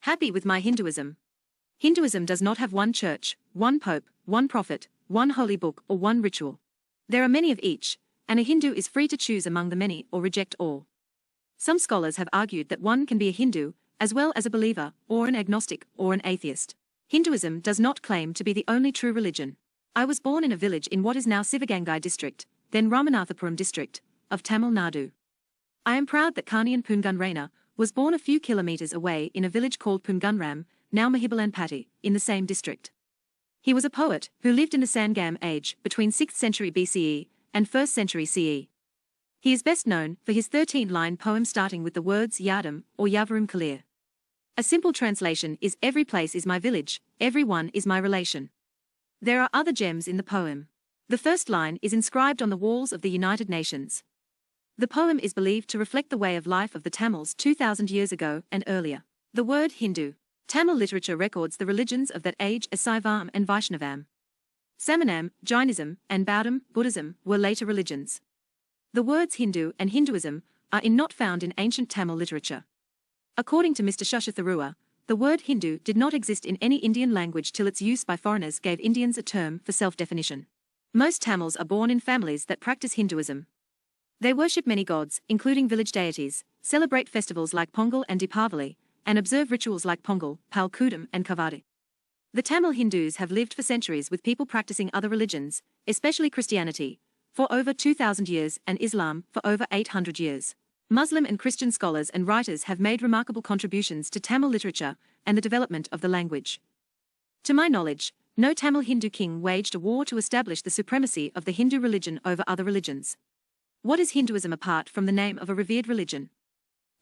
Happy with my Hinduism. Hinduism does not have one church, one pope, one prophet, one holy book, or one ritual. There are many of each, and a Hindu is free to choose among the many or reject all. Some scholars have argued that one can be a Hindu, as well as a believer, or an agnostic, or an atheist. Hinduism does not claim to be the only true religion. I was born in a village in what is now Sivagangai district, then Ramanathapuram district, of Tamil Nadu. I am proud that Karnian Pungunraina was born a few kilometers away in a village called Pungunram, now Mahibalanpatti, in the same district. He was a poet who lived in the Sangam age between 6th century BCE and 1st century CE. He is best known for his 13-line poem starting with the words Yadam or Yavarum Kalir. A simple translation is every place is my village, everyone is my relation. There are other gems in the poem. The first line is inscribed on the walls of the United Nations. The poem is believed to reflect the way of life of the Tamils 2,000 years ago and earlier. The word Hindu. Tamil literature records the religions of that age as Saivam and Vaishnavam. Samanam, Jainism, and Bauddhism, Buddhism, were later religions. The words Hindu and Hinduism are not found in ancient Tamil literature. According to Mr. Shasha Tharoor, the word Hindu did not exist in any Indian language till its use by foreigners gave Indians a term for self-definition. Most Tamils are born in families that practice Hinduism. They worship many gods, including village deities, celebrate festivals like Pongal and Deepavali, and observe rituals like Pongal, Palkudam, and Kavadi. The Tamil Hindus have lived for centuries with people practicing other religions, especially Christianity, for over 2,000 years and Islam for over 800 years. Muslim and Christian scholars and writers have made remarkable contributions to Tamil literature and the development of the language. To my knowledge, no Tamil Hindu king waged a war to establish the supremacy of the Hindu religion over other religions. What is Hinduism apart from the name of a revered religion?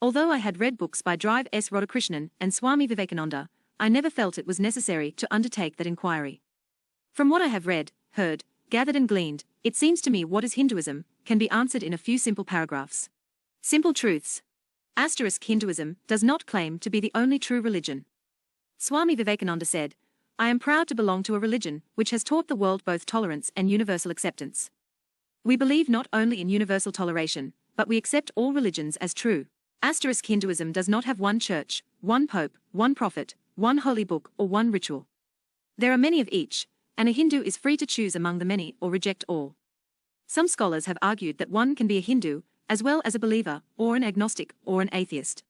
Although I had read books by Drive S. Radhakrishnan and Swami Vivekananda, I never felt it was necessary to undertake that inquiry. From what I have read, heard, gathered and gleaned, it seems to me what is Hinduism can be answered in a few simple paragraphs. Simple truths. Hinduism does not claim to be the only true religion. Swami Vivekananda said, I am proud to belong to a religion which has taught the world both tolerance and universal acceptance. We believe not only in universal toleration, but we accept all religions as true. Hinduism does not have one church, one pope, one prophet, one holy book, or one ritual. There are many of each, and a Hindu is free to choose among the many or reject all. Some scholars have argued that one can be a Hindu, as well as a believer, or an agnostic, or an atheist.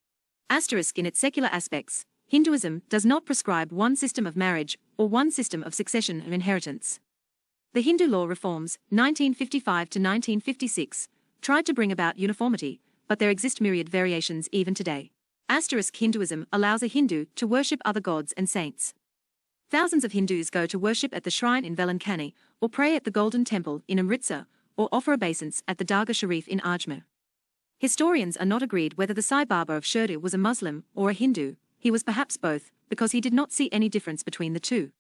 In its secular aspects, Hinduism does not prescribe one system of marriage, or one system of succession and inheritance. The Hindu law reforms, 1955 to 1956, tried to bring about uniformity, but there exist myriad variations even today. Hinduism allows a Hindu to worship other gods and saints. Thousands of Hindus go to worship at the shrine in Velankani, or pray at the Golden Temple in Amritsar, or offer obeisance at the Dargah Sharif in Ajmer. Historians are not agreed whether the Sai Baba of Shirdi was a Muslim or a Hindu. He was perhaps both, because he did not see any difference between the two.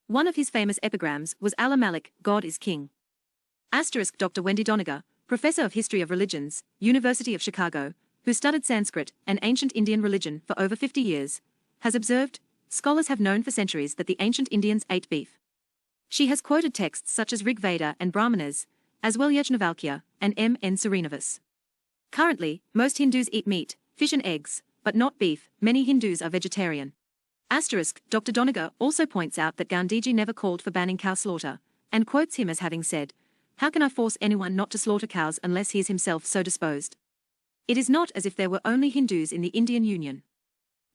One of his famous epigrams was Allah Malik, God is King. Dr. Wendy Doniger, Professor of History of Religions, University of Chicago, who studied Sanskrit and ancient Indian religion for over 50 years, has observed, scholars have known for centuries that the ancient Indians ate beef. She has quoted texts such as Rig Veda and Brahmanas, as well Yajnavalkya and M. N. Srinivas. Currently, most Hindus eat meat, fish and eggs, but not beef. Many Hindus are vegetarian. Dr. Doniger also points out that Gandhiji never called for banning cow slaughter, and quotes him as having said, "How can I force anyone not to slaughter cows unless he is himself so disposed?" It is not as if there were only Hindus in the Indian Union.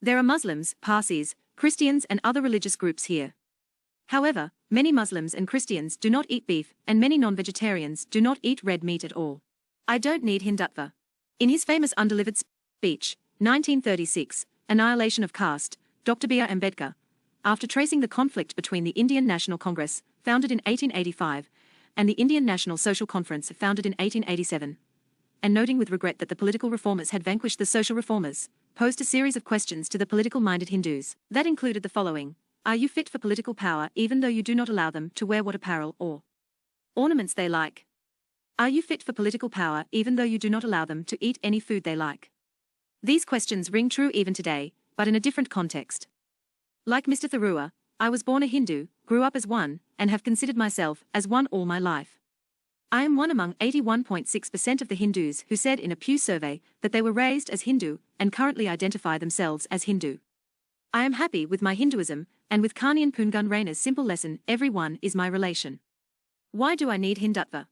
There are Muslims, Parsis, Christians and other religious groups here. However, many Muslims and Christians do not eat beef, and many non-vegetarians do not eat red meat at all. I don't need Hindutva. In his famous undelivered speech, 1936, Annihilation of Caste, Dr. B. R. Ambedkar, after tracing the conflict between the Indian National Congress, founded in 1885, and the Indian National Social Conference, founded in 1887, and noting with regret that the political reformers had vanquished the social reformers, posed a series of questions to the political-minded Hindus, that included the following. Are you fit for political power even though you do not allow them to wear what apparel or ornaments they like? Are you fit for political power even though you do not allow them to eat any food they like? These questions ring true even today, but in a different context. Like Mr. Tharoor, I was born a Hindu, grew up as one, and have considered myself as one all my life. I am one among 81.6% of the Hindus who said in a Pew survey that they were raised as Hindu and currently identify themselves as Hindu. I am happy with my Hinduism, and with Karnian Pungun Raina's simple lesson, everyone is my relation. Why do I need Hindutva?